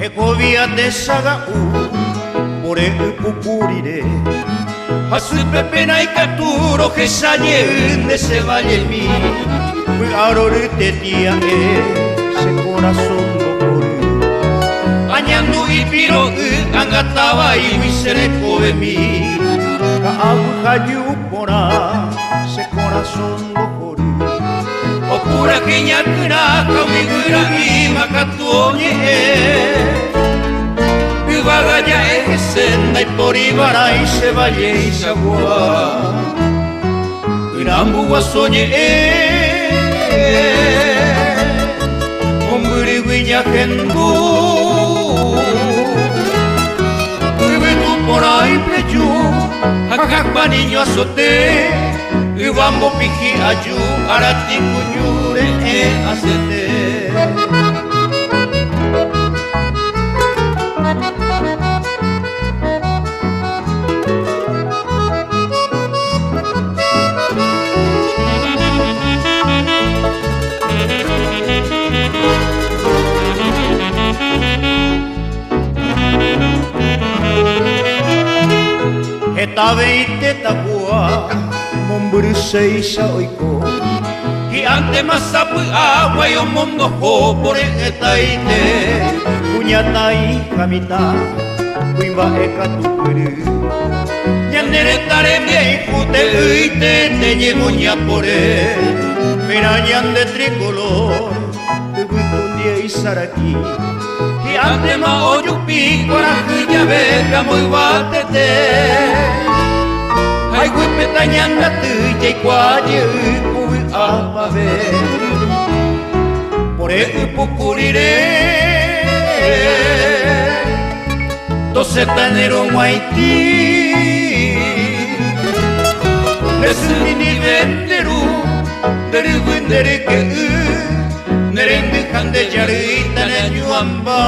Hegovia de Sagau, por el pupurire, Hasupepe naikaturo que saye de se vale mi, Arorete tía ese corazón lo corre, Añando y piro angataba y misereko de mí, Aguja yupora ese corazón lo corre. Okura kenyakura kamigura imakatuonye Ubagaya esenda iporibara isebaye isagua Irambu wasonye Omburi guiñakendu Ubetu porai pleju Hakakba niño azote Ibambo piki aju arati kunyure asete Etabe ite takua Momburu seisa oiko Ki ante masapu agua yo mondo ho por etaite Puñatai kamita Kuimba eka tukuru Ñandere tare miei pute uite te ñegoña pore Mira ñande tricolor Tugutu die isaraki Ki ante ma oyupi Corajuya vega muy batete Ay guipeta ñanda tuya y cuaye Uy amave Por el pupuriré Tosetanero maití Nesuni venderu Dari vendere ke Nerendi kande jarita nenyuamba